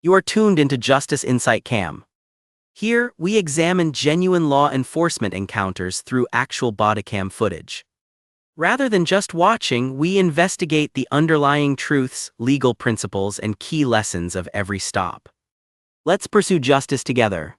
You are tuned into Justice Insight Cam. Here, we examine genuine law enforcement encounters through actual bodycam footage. Rather than just watching, we investigate the underlying truths, legal principles, and key lessons of every stop. Let's pursue justice together.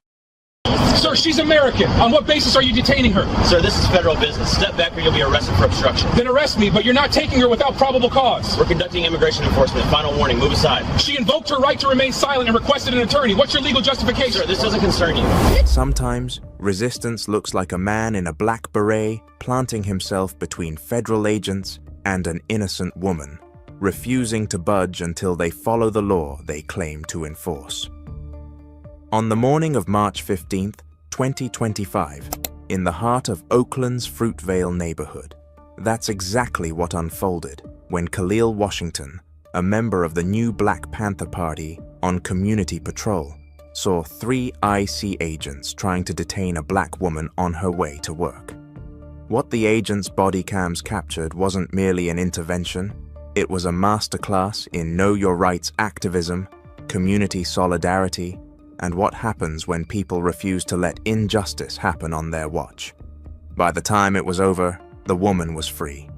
Sir, she's American. On what basis are you detaining her? Sir, this is federal business. Step back or you'll be arrested for obstruction. Then arrest me, but you're not taking her without probable cause. We're conducting immigration enforcement. Final warning, move aside. She invoked her right to remain silent and requested an attorney. What's your legal justification? Sir, this doesn't concern you. Sometimes, resistance looks like a man in a black beret planting himself between federal agents and an innocent woman, refusing to budge until they follow the law they claim to enforce. On the morning of March 15th, 2025, in the heart of Oakland's Fruitvale neighborhood, that's exactly what unfolded when Khalil Washington, a member of the new Black Panther Party on community patrol, saw 3 IC agents trying to detain a black woman on her way to work. What the agents' body cams captured wasn't merely an intervention, it was a masterclass in know your rights activism, community solidarity, and what happens when people refuse to let injustice happen on their watch. By the time it was over, the woman was free.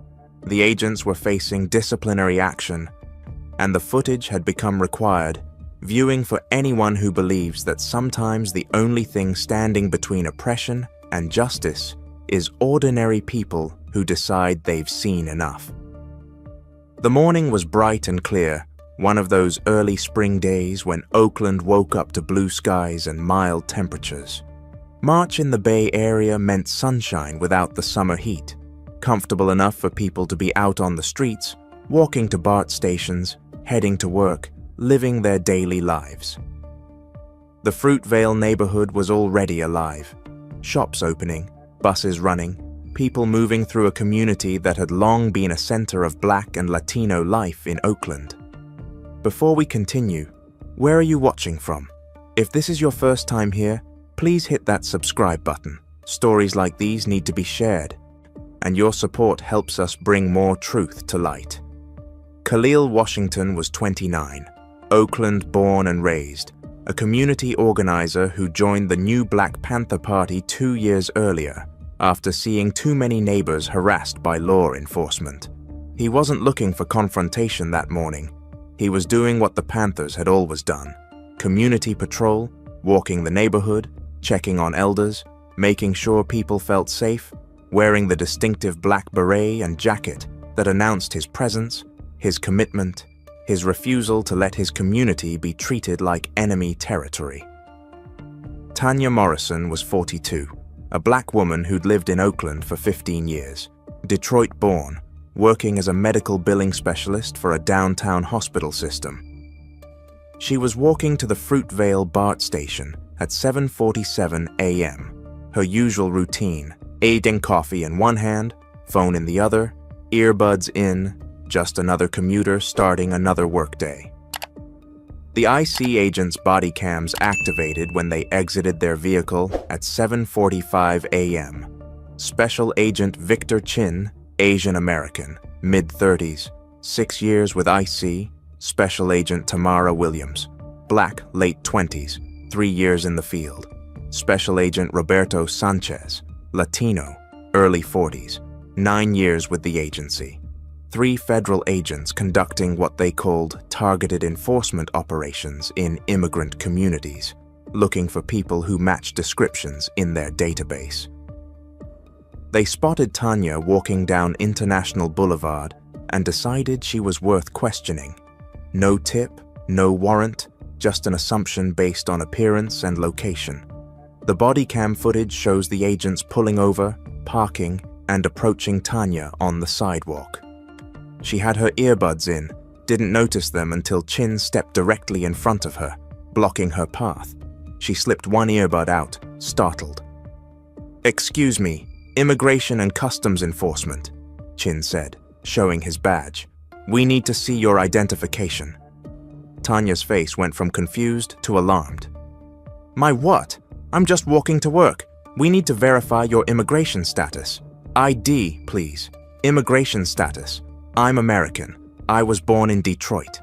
The agents were facing disciplinary action, and the footage had become required, viewing for anyone who believes that sometimes the only thing standing between oppression and justice is ordinary people who decide they've seen enough. The morning was bright and clear, one of those early spring days when Oakland woke up to blue skies and mild temperatures. March in the Bay Area meant sunshine without the summer heat, comfortable enough for people to be out on the streets, walking to BART stations, heading to work, living their daily lives. The Fruitvale neighborhood was already alive. Shops opening, buses running, people moving through a community that had long been a center of Black and Latino life in Oakland. Before we continue, where are you watching from? If this is your first time here, please hit that subscribe button. Stories like these need to be shared, and your support helps us bring more truth to light. Khalil Washington was 29, Oakland born and raised, a community organizer who joined the new Black Panther Party 2 years earlier after seeing too many neighbors harassed by law enforcement. He wasn't looking for confrontation that morning. He was doing what the Panthers had always done: community patrol, walking the neighborhood, checking on elders, making sure people felt safe, wearing the distinctive black beret and jacket that announced his presence, his commitment, his refusal to let his community be treated like enemy territory. Tanya Morrison was 42, a black woman who'd lived in Oakland for 15 years, Detroit-born, working as a medical billing specialist for a downtown hospital system. She was walking to the Fruitvale BART station at 7:47 a.m., her usual routine, aiding coffee in one hand, phone in the other, earbuds in, just another commuter starting another workday. The IC agents' body cams activated when they exited their vehicle at 7:45 a.m. Special Agent Victor Chin, Asian American, mid-30s, 6 years with IC, Special Agent Tamara Williams, Black, late 20s, 3 years in the field, Special Agent Roberto Sanchez, Latino, early 40s, 9 years with the agency. 3 federal agents conducting what they called targeted enforcement operations in immigrant communities, looking for people who match descriptions in their database. They spotted Tanya walking down International Boulevard and decided she was worth questioning. No tip, no warrant, just an assumption based on appearance and location. The body cam footage shows the agents pulling over, parking, and approaching Tanya on the sidewalk. She had her earbuds in, didn't notice them until Chin stepped directly in front of her, blocking her path. She slipped one earbud out, startled. "Excuse me, Immigration and Customs Enforcement," Chin said, showing his badge. "We need to see your identification." Tanya's face went from confused to alarmed. "My what? I'm just walking to work. We need to verify your immigration status. ID, please. Immigration status. I'm American. I was born in Detroit."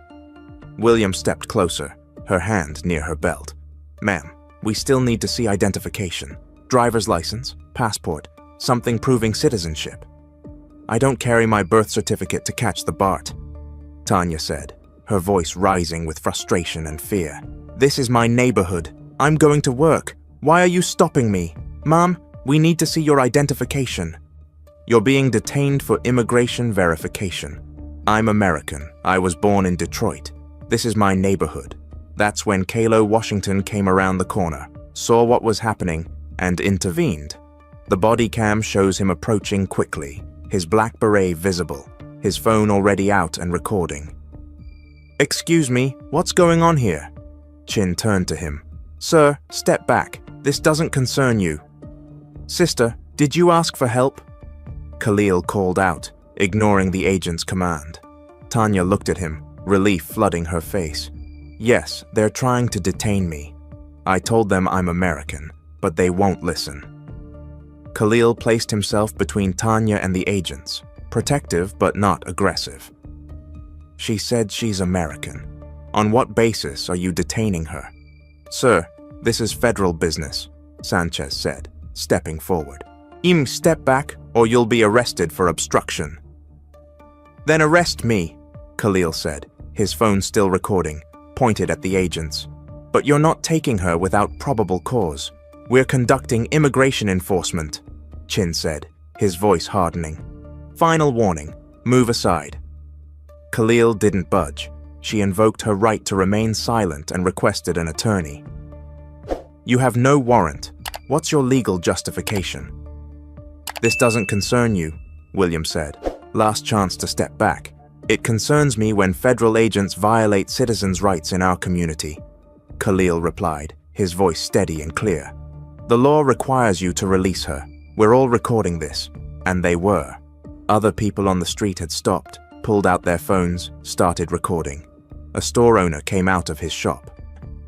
William stepped closer, her hand near her belt. "Ma'am, we still need to see identification. Driver's license, passport, something proving citizenship." "I don't carry my birth certificate to catch the BART," Tanya said, her voice rising with frustration and fear. "This is my neighborhood. I'm going to work. Why are you stopping me? Mom, we need to see your identification." "You're being detained for immigration verification. I'm American. I was born in Detroit. This is my neighborhood." That's when Kalo Washington came around the corner, saw what was happening, and intervened. The body cam shows him approaching quickly, his black beret visible, his phone already out and recording. "Excuse me, what's going on here?" Chin turned to him. "Sir, step back. This doesn't concern you." "Sister, did you ask for help?" Khalil called out, ignoring the agent's command. Tanya looked at him, relief flooding her face. "Yes, they're trying to detain me. I told them I'm American, but they won't listen." Khalil placed himself between Tanya and the agents, protective but not aggressive. "She said she's American. On what basis are you detaining her?" "Sir, this is federal business," Sanchez said, stepping forward. "Step back or you'll be arrested for obstruction." "Then arrest me," Khalil said, his phone still recording, pointed at the agents. "But you're not taking her without probable cause. We're conducting immigration enforcement," Chin said, his voice hardening. "Final warning, move aside." Khalil didn't budge. She invoked her right to remain silent and requested an attorney. "You have no warrant. What's your legal justification?" "This doesn't concern you," William said. "Last chance to step back. It concerns me when federal agents violate citizens' rights in our community," Khalil replied, his voice steady and clear. "The law requires you to release her. We're all recording this." And they were. Other people on the street had stopped, pulled out their phones, started recording. A store owner came out of his shop.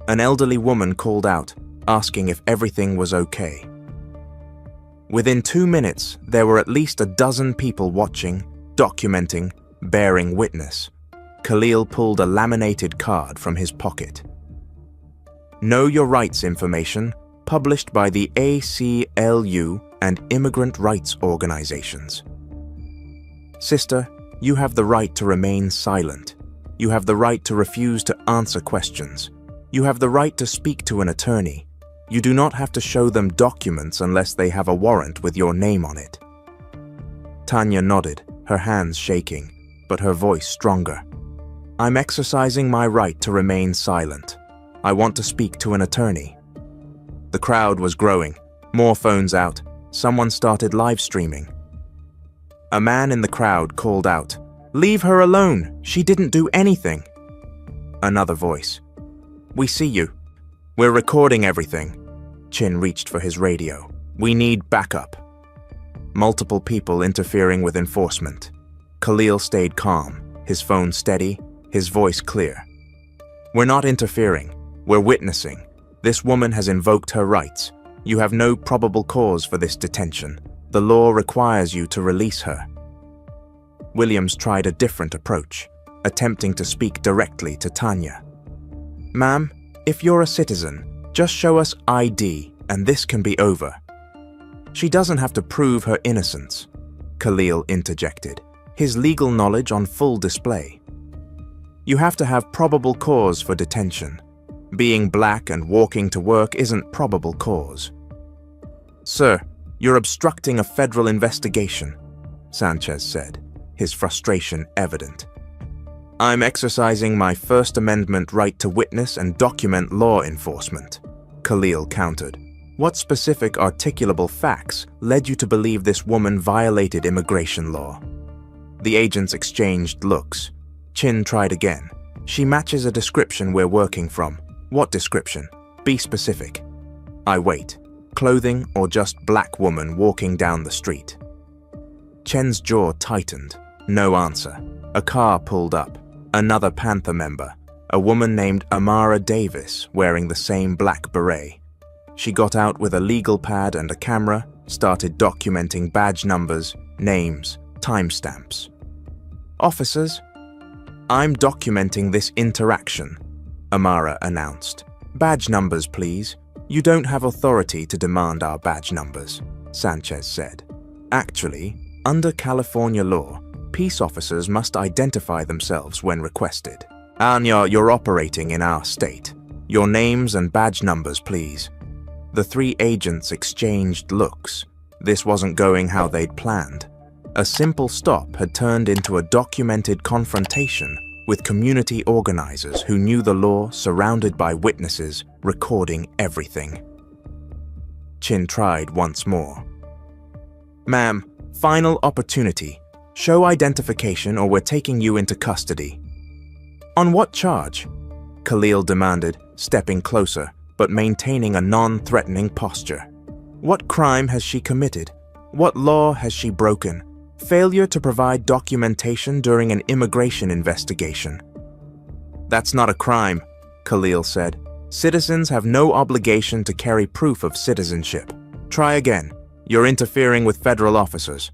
An elderly woman called out, asking if everything was okay. Within 2 minutes, there were at least a dozen people watching, documenting, bearing witness. Khalil pulled a laminated card from his pocket. "Know Your Rights information, published by the ACLU and immigrant rights organizations. Sister, you have the right to remain silent. You have the right to refuse to answer questions. You have the right to speak to an attorney. You do not have to show them documents unless they have a warrant with your name on it." Tanya nodded, her hands shaking, but her voice stronger. "I'm exercising my right to remain silent. I want to speak to an attorney." The crowd was growing, more phones out. Someone started live streaming. A man in the crowd called out, "Leave her alone, she didn't do anything." Another voice, "We see you. We're recording everything." Chin reached for his radio. "We need backup." Multiple people interfering with enforcement. Khalil stayed calm, his phone steady, his voice clear. "We're not interfering. We're witnessing. This woman has invoked her rights. You have no probable cause for this detention. The law requires you to release her." Williams tried a different approach, attempting to speak directly to Tanya. "Ma'am, if you're a citizen, just show us ID and this can be over." "She doesn't have to prove her innocence," Khalil interjected, his legal knowledge on full display. "You have to have probable cause for detention. Being black and walking to work isn't probable cause." "Sir, you're obstructing a federal investigation," Sanchez said, his frustration evident. "I'm exercising my First Amendment right to witness and document law enforcement," Khalil countered. "What specific articulable facts led you to believe this woman violated immigration law?" The agents exchanged looks. Chin tried again. "She matches a description we're working from." "What description? Be specific." "I wait. Clothing or just black woman walking down the street?" Chen's jaw tightened. No answer. A car pulled up. Another Panther member, a woman named Amara Davis, wearing the same black beret. She got out with a legal pad and a camera, started documenting badge numbers, names, timestamps. "Officers, I'm documenting this interaction," Amara announced. Badge numbers, please. You don't have authority to demand our badge numbers, Sanchez said. Actually, under California law, peace officers must identify themselves when requested. Anya, you're operating in our state. Your names and badge numbers, please. The three agents exchanged looks. This wasn't going how they'd planned. A simple stop had turned into a documented confrontation with community organizers who knew the law, surrounded by witnesses recording everything. Chin tried once more. Ma'am, final opportunity. Show identification or we're taking you into custody. On what charge? Khalil demanded, stepping closer, but maintaining a non-threatening posture. What crime has she committed? What law has she broken? Failure to provide documentation during an immigration investigation. That's not a crime, Khalil said. Citizens have no obligation to carry proof of citizenship. Try again. You're interfering with federal officers,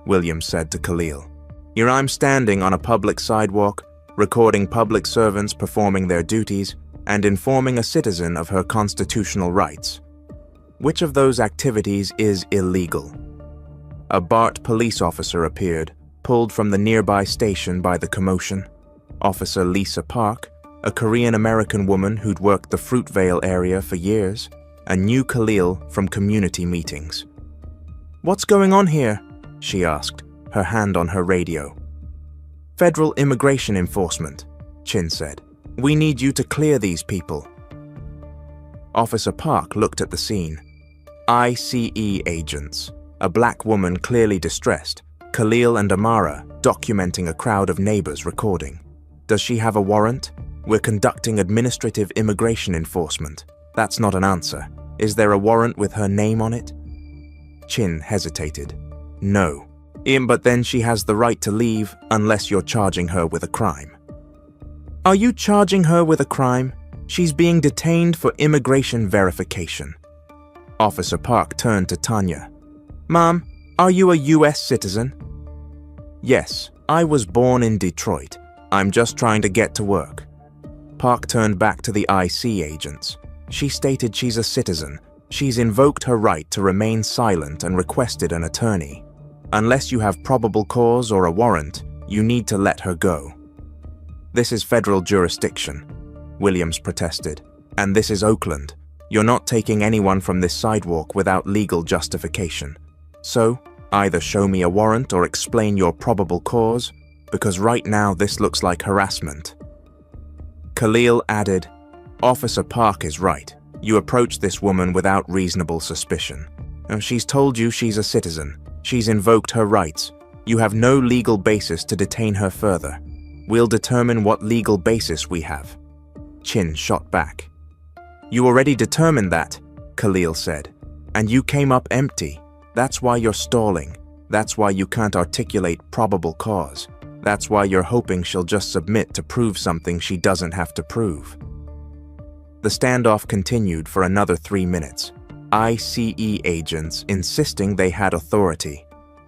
Williams said to Khalil. Here I'm standing on a public sidewalk, recording public servants performing their duties and informing a citizen of her constitutional rights. Which of those activities is illegal? A BART police officer appeared, pulled from the nearby station by the commotion. Officer Lisa Park, a Korean-American woman who'd worked the Fruitvale area for years, and knew Khalil from community meetings. What's going on here? She asked, her hand on her radio. Federal immigration enforcement, Chin said. We need you to clear these people. Officer Park looked at the scene. ICE agents, a black woman clearly distressed, Khalil and Amara documenting a crowd of neighbors recording. Does she have a warrant? We're conducting administrative immigration enforcement. That's not an answer. Is there a warrant with her name on it? Chin hesitated. No. But then she has the right to leave unless you're charging her with a crime. Are you charging her with a crime? She's being detained for immigration verification. Officer Park turned to Tanya. Ma'am, are you a U.S. citizen? Yes, I was born in Detroit. I'm just trying to get to work. Park turned back to the IC agents. She stated she's a citizen. She's invoked her right to remain silent and requested an attorney. Unless you have probable cause or a warrant, you need to let her go. This is federal jurisdiction, Williams protested. And this is Oakland. You're not taking anyone from this sidewalk without legal justification. So, either show me a warrant or explain your probable cause, because right now this looks like harassment. Khalil added, Officer Park is right. You approached this woman without reasonable suspicion. She's told you she's a citizen. She's invoked her rights. You have no legal basis to detain her further. We'll determine what legal basis we have. Chin shot back. You already determined that, Khalil said. And you came up empty. That's why you're stalling. That's why you can't articulate probable cause. That's why you're hoping she'll just submit to prove something she doesn't have to prove. The standoff continued for another 3 minutes. ICE agents insisting they had authority.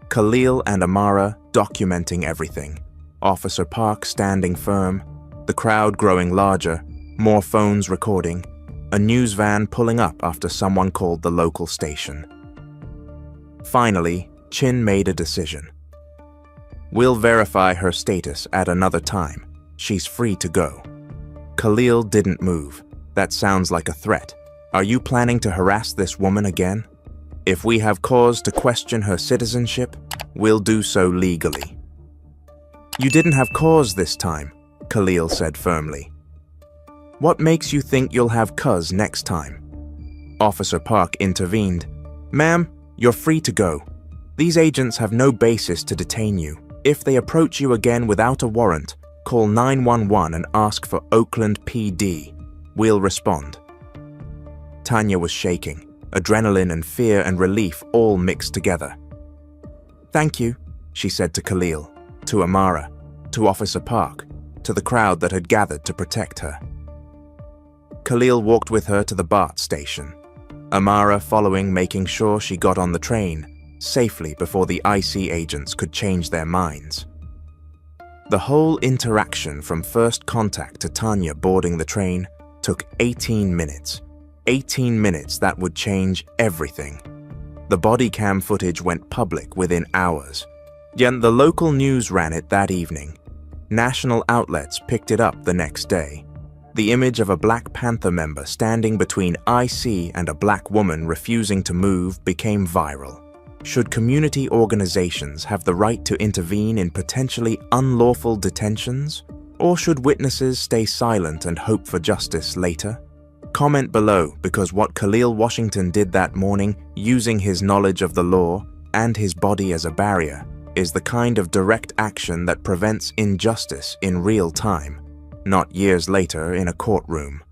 Khalil and Amara documenting everything. Officer Park standing firm. The crowd growing larger. More phones recording. A news van pulling up after someone called the local station. Finally, Chin made a decision. We'll verify her status at another time. She's free to go. Khalil didn't move. That sounds like a threat. Are you planning to harass this woman again? If we have cause to question her citizenship, we'll do so legally. You didn't have cause this time, Khalil said firmly. What makes you think you'll have cause next time? Officer Park intervened. Ma'am, you're free to go. These agents have no basis to detain you. If they approach you again without a warrant, call 911 and ask for Oakland PD. We'll respond. Tanya was shaking, adrenaline and fear and relief all mixed together. Thank you, she said to Khalil, to Amara, to Officer Park, to the crowd that had gathered to protect her. Khalil walked with her to the BART station, Amara following, making sure she got on the train safely before the IC agents could change their minds. The whole interaction from first contact to Tanya boarding the train took 18 minutes. 18 minutes that would change everything. The body cam footage went public within hours. Yet the local news ran it that evening. National outlets picked it up the next day. The image of a Black Panther member standing between IC and a black woman refusing to move became viral. Should community organizations have the right to intervene in potentially unlawful detentions? Or should witnesses stay silent and hope for justice later? Comment below, because what Khalil Washington did that morning, using his knowledge of the law and his body as a barrier, is the kind of direct action that prevents injustice in real time, not years later in a courtroom.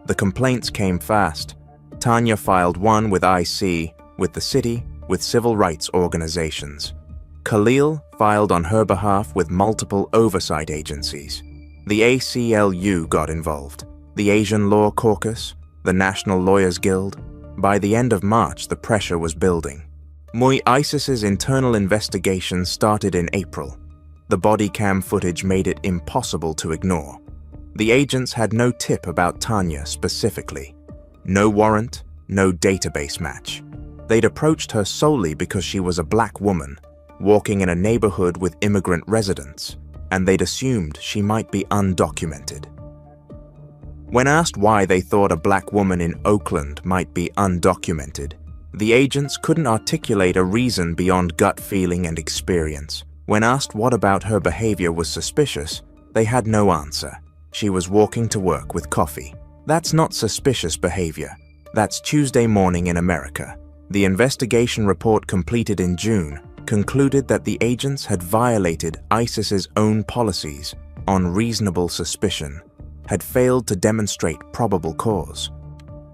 The complaints came fast. Tanya filed one with IC, with the city, with civil rights organizations. Khalil filed on her behalf with multiple oversight agencies. The ACLU got involved, the Asian Law Caucus, the National Lawyers Guild. By the end of March, the pressure was building. ISIS's internal investigation started in April. The body cam footage made it impossible to ignore. The agents had no tip about Tanya specifically. No warrant, no database match. They'd approached her solely because she was a black woman, walking in a neighborhood with immigrant residents, and they'd assumed she might be undocumented. When asked why they thought a black woman in Oakland might be undocumented, the agents couldn't articulate a reason beyond gut feeling and experience. When asked what about her behavior was suspicious, they had no answer. She was walking to work with coffee. That's not suspicious behavior. That's Tuesday morning in America. The investigation report completed in June concluded that the agents had violated ISIS's own policies on reasonable suspicion, had failed to demonstrate probable cause,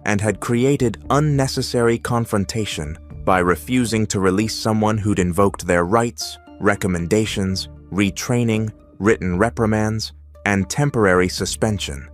and had created unnecessary confrontation by refusing to release someone who'd invoked their rights, recommendations, retraining, written reprimands, and temporary suspension.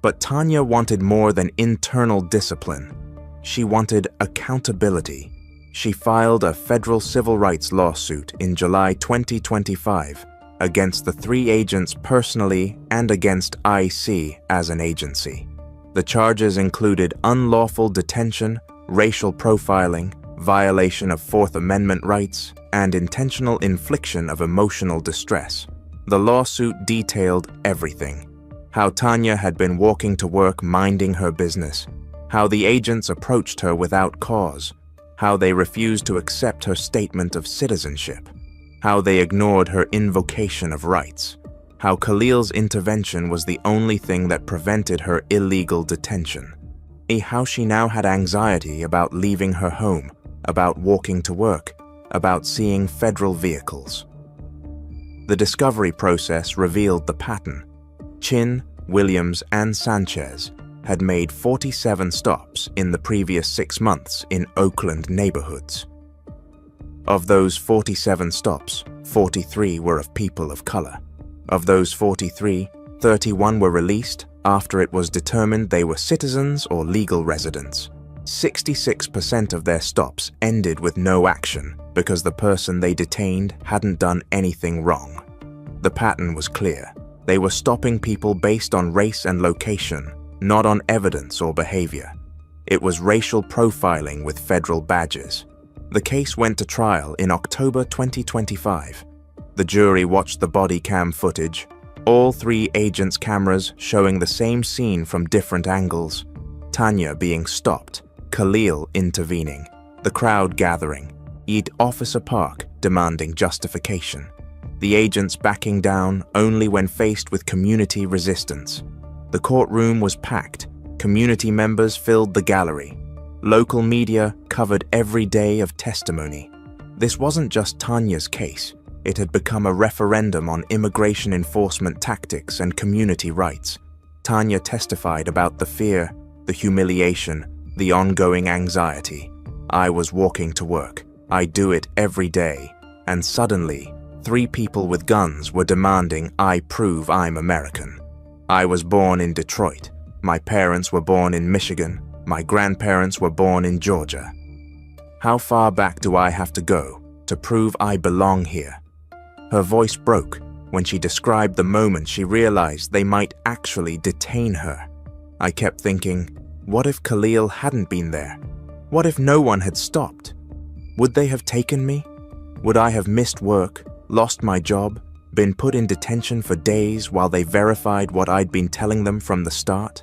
But Tanya wanted more than internal discipline. She wanted accountability. She filed a federal civil rights lawsuit in July 2025 against the three agents personally and against IC as an agency. The charges included unlawful detention, racial profiling, violation of Fourth Amendment rights, and intentional infliction of emotional distress. The lawsuit detailed everything: how Tanya had been walking to work minding her business, how the agents approached her without cause, how they refused to accept her statement of citizenship, how they ignored her invocation of rights, how Khalil's intervention was the only thing that prevented her illegal detention, how she now had anxiety about leaving her home, about walking to work, about seeing federal vehicles. The discovery process revealed the pattern. Chin, Williams, and Sanchez had made 47 stops in the previous 6 months in Oakland neighborhoods. Of those 47 stops, 43 were of people of color. Of those 43, 31 were released after it was determined they were citizens or legal residents. 66% of their stops ended with no action because the person they detained hadn't done anything wrong. The pattern was clear. They were stopping people based on race and location, not on evidence or behavior. It was racial profiling with federal badges. The case went to trial in October 2025. The jury watched the body cam footage, all three agents' cameras showing the same scene from different angles. Tanya being stopped, Khalil intervening, the crowd gathering, Eid Officer Park demanding justification, the agents backing down only when faced with community resistance. The courtroom was packed. Community members filled the gallery. Local media covered every day of testimony. This wasn't just Tanya's case. It had become a referendum on immigration enforcement tactics and community rights. Tanya testified about the fear, the humiliation, the ongoing anxiety. I was walking to work. I do it every day. And suddenly, 3 people with guns were demanding I prove I'm American. I was born in Detroit. My parents were born in Michigan. My grandparents were born in Georgia. How far back do I have to go to prove I belong here? Her voice broke when she described the moment she realized they might actually detain her. I kept thinking, what if Khalil hadn't been there? What if no one had stopped? Would they have taken me? Would I have missed work, lost my job, been put in detention for days while they verified what I'd been telling them from the start?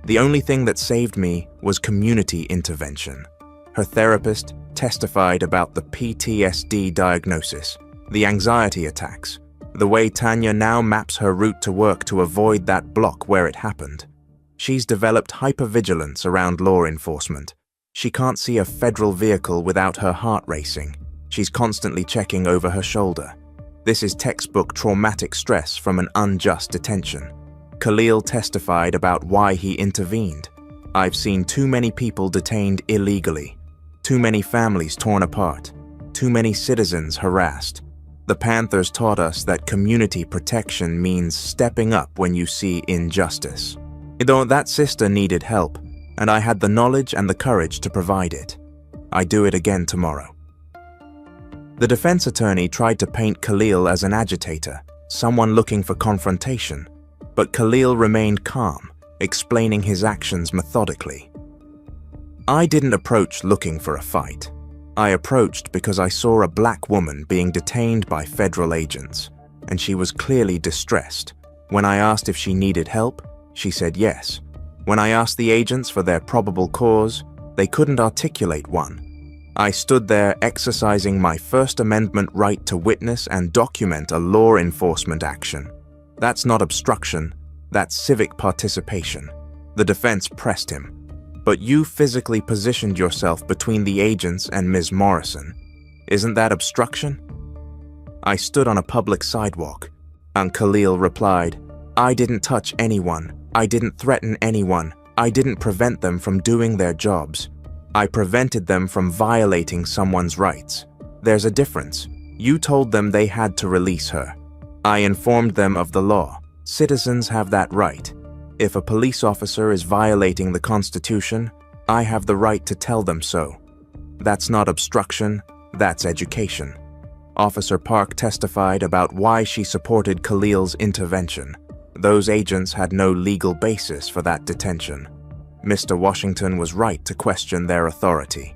The only thing that saved me was community intervention. Her therapist testified about the PTSD diagnosis, the anxiety attacks, the way Tanya now maps her route to work to avoid that block where it happened. She's developed hypervigilance around law enforcement. She can't see a federal vehicle without her heart racing. She's constantly checking over her shoulder. This is textbook traumatic stress from an unjust detention. Khalil testified about why he intervened. I've seen too many people detained illegally, too many families torn apart, too many citizens harassed. The Panthers taught us that community protection means stepping up when you see injustice. Though that sister needed help, and I had the knowledge and the courage to provide it. I do it again tomorrow. The defense attorney tried to paint Khalil as an agitator, someone looking for confrontation, but Khalil remained calm, explaining his actions methodically. I didn't approach looking for a fight. I approached because I saw a black woman being detained by federal agents, and she was clearly distressed. When I asked if she needed help, she said yes. When I asked the agents for their probable cause, they couldn't articulate one. I stood there exercising my First Amendment right to witness and document a law enforcement action. That's not obstruction, that's civic participation. The defense pressed him. But you physically positioned yourself between the agents and Ms. Morrison. Isn't that obstruction? I stood on a public sidewalk, and Khalil replied, I didn't touch anyone. I didn't threaten anyone. I didn't prevent them from doing their jobs. I prevented them from violating someone's rights. There's a difference. You told them they had to release her. I informed them of the law. Citizens have that right. If a police officer is violating the Constitution, I have the right to tell them so. That's not obstruction, that's education. Officer Park testified about why she supported Khalil's intervention. Those agents had no legal basis for that detention. Mr. Washington was right to question their authority.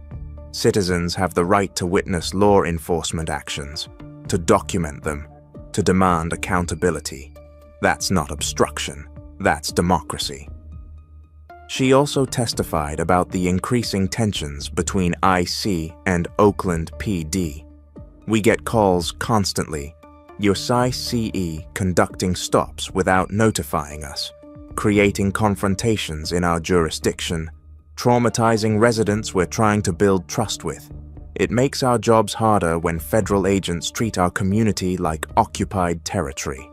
Citizens have the right to witness law enforcement actions, to document them, to demand accountability. That's not obstruction, that's democracy. She also testified about the increasing tensions between IC and Oakland PD. We get calls constantly. Your CE conducting stops without notifying us, creating confrontations in our jurisdiction, traumatizing residents we're trying to build trust with. It makes our jobs harder when federal agents treat our community like occupied territory.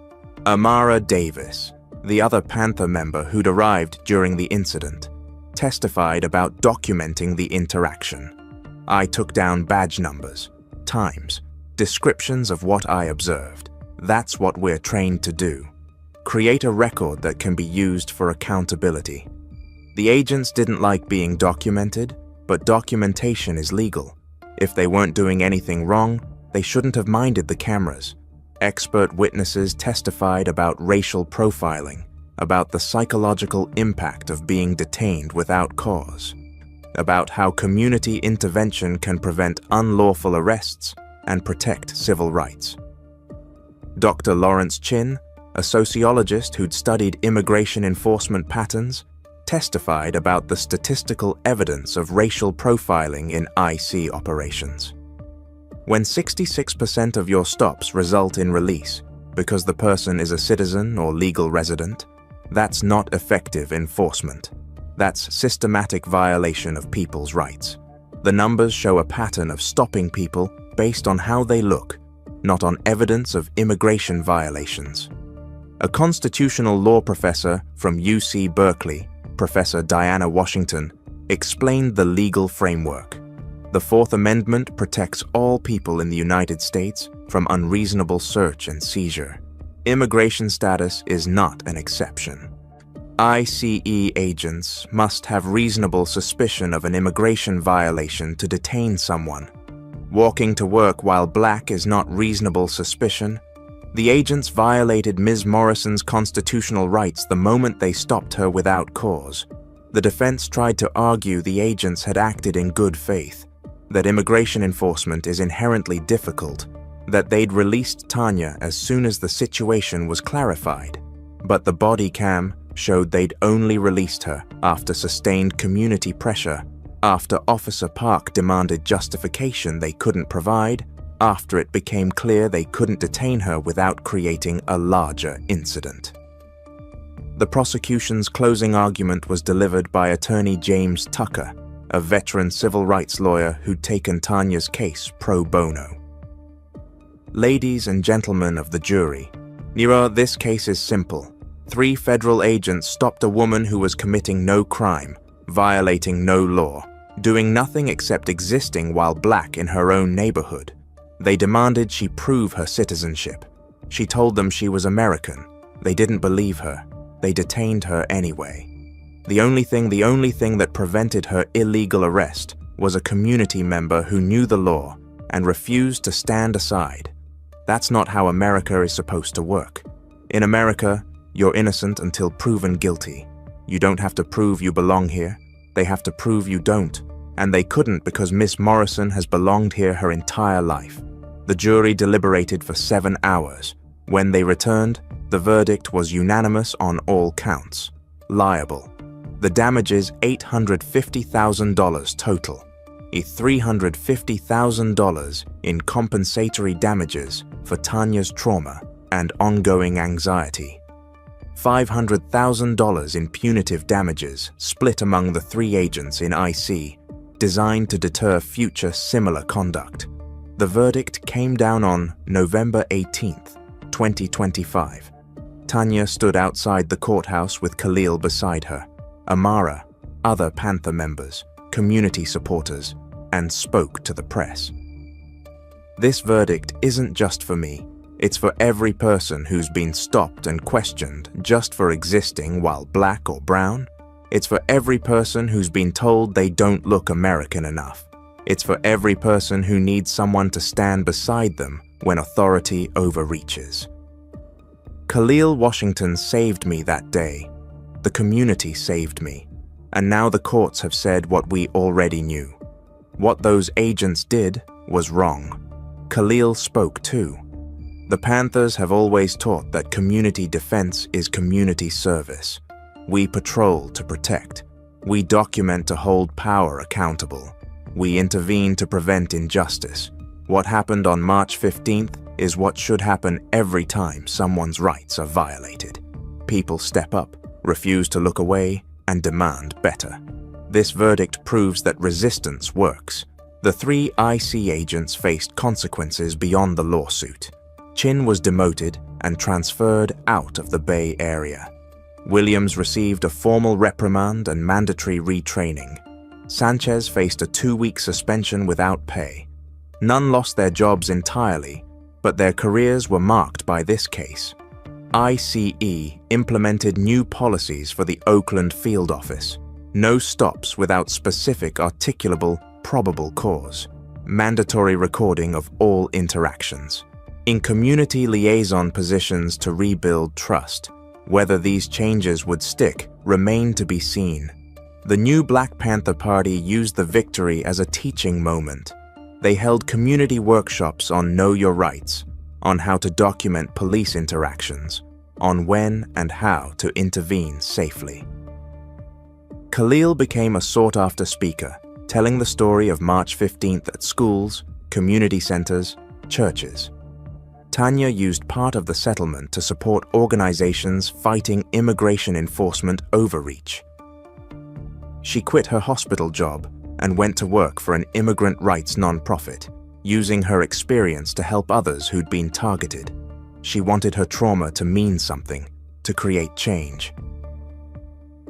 Amara Davis, the other Panther member who'd arrived during the incident, testified about documenting the interaction. I took down badge numbers, times, descriptions of what I observed. That's what we're trained to do. Create a record that can be used for accountability. The agents didn't like being documented, but documentation is legal. If they weren't doing anything wrong, they shouldn't have minded the cameras. Expert witnesses testified about racial profiling, about the psychological impact of being detained without cause, about how community intervention can prevent unlawful arrests and protect civil rights. Dr. Lawrence Chin, a sociologist who'd studied immigration enforcement patterns, testified about the statistical evidence of racial profiling in IC operations. When 66% of your stops result in release because the person is a citizen or legal resident, that's not effective enforcement. That's systematic violation of people's rights. The numbers show a pattern of stopping people based on how they look, not on evidence of immigration violations. A constitutional law professor from UC Berkeley, Professor Diana Washington, explained the legal framework. The Fourth Amendment protects all people in the United States from unreasonable search and seizure. Immigration status is not an exception. ICE agents must have reasonable suspicion of an immigration violation to detain someone. Walking to work while black is not reasonable suspicion. The agents violated Ms. Morrison's constitutional rights the moment they stopped her without cause. The defense tried to argue the agents had acted in good faith, that immigration enforcement is inherently difficult, that they'd released Tanya as soon as the situation was clarified. But the body cam showed they'd only released her after sustained community pressure, after Officer Park demanded justification they couldn't provide, after it became clear they couldn't detain her without creating a larger incident. The prosecution's closing argument was delivered by attorney James Tucker, a veteran civil rights lawyer who'd taken Tanya's case pro bono. Ladies and gentlemen of the jury, this case is simple. 3 federal agents stopped a woman who was committing no crime, violating no law, doing nothing except existing while black in her own neighborhood. They demanded she prove her citizenship. She told them she was American. They didn't believe her. They detained her anyway. The only thing that prevented her illegal arrest was a community member who knew the law and refused to stand aside. That's not how America is supposed to work. In America, you're innocent until proven guilty. You don't have to prove you belong here. They have to prove you don't. And they couldn't because Miss Morrison has belonged here her entire life. The jury deliberated for 7 hours. When they returned, the verdict was unanimous on all counts. Liable. The damages $850,000 total. $350,000 in compensatory damages for Tanya's trauma and ongoing anxiety. $500,000 in punitive damages split among the 3 agents in IC, designed to deter future similar conduct. The verdict came down on November 18th, 2025. Tanya stood outside the courthouse with Khalil beside her, Amara, other Panther members, community supporters, and spoke to the press. This verdict isn't just for me. It's for every person who's been stopped and questioned just for existing while black or brown. It's for every person who's been told they don't look American enough. It's for every person who needs someone to stand beside them when authority overreaches. Khalil Washington saved me that day. The community saved me. And now the courts have said what we already knew. What those agents did was wrong. Khalil spoke too. The Panthers have always taught that community defense is community service. We patrol to protect. We document to hold power accountable. We intervene to prevent injustice. What happened on March 15th is what should happen every time someone's rights are violated. People step up, refuse to look away, and demand better. This verdict proves that resistance works. The 3 IC agents faced consequences beyond the lawsuit. Chin was demoted and transferred out of the Bay Area. Williams received a formal reprimand and mandatory retraining. Sanchez faced a 2-week suspension without pay. None lost their jobs entirely, but their careers were marked by this case. ICE implemented new policies for the Oakland field office. No stops without specific articulable, probable cause. Mandatory recording of all interactions. In community liaison positions to rebuild trust. Whether these changes would stick remained to be seen. The new Black Panther Party used the victory as a teaching moment. They held community workshops on Know Your Rights, on how to document police interactions, on when and how to intervene safely. Khalil became a sought-after speaker, telling the story of March 15th at schools, community centers, churches. Tanya used part of the settlement to support organizations fighting immigration enforcement overreach. She quit her hospital job and went to work for an immigrant rights nonprofit, using her experience to help others who'd been targeted. She wanted her trauma to mean something, to create change.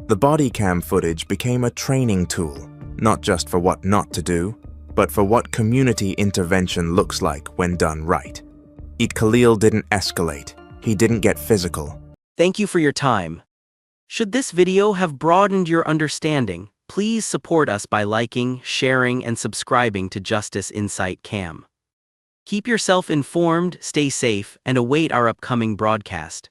The Bodycam footage became a training tool, not just for what not to do, but for what community intervention looks like when done right. Khalil didn't escalate. He didn't get physical. Thank you for your time. Should this video have broadened your understanding, please support us by liking, sharing, and subscribing to Justice Insight Cam. Keep yourself informed, stay safe, and await our upcoming broadcast.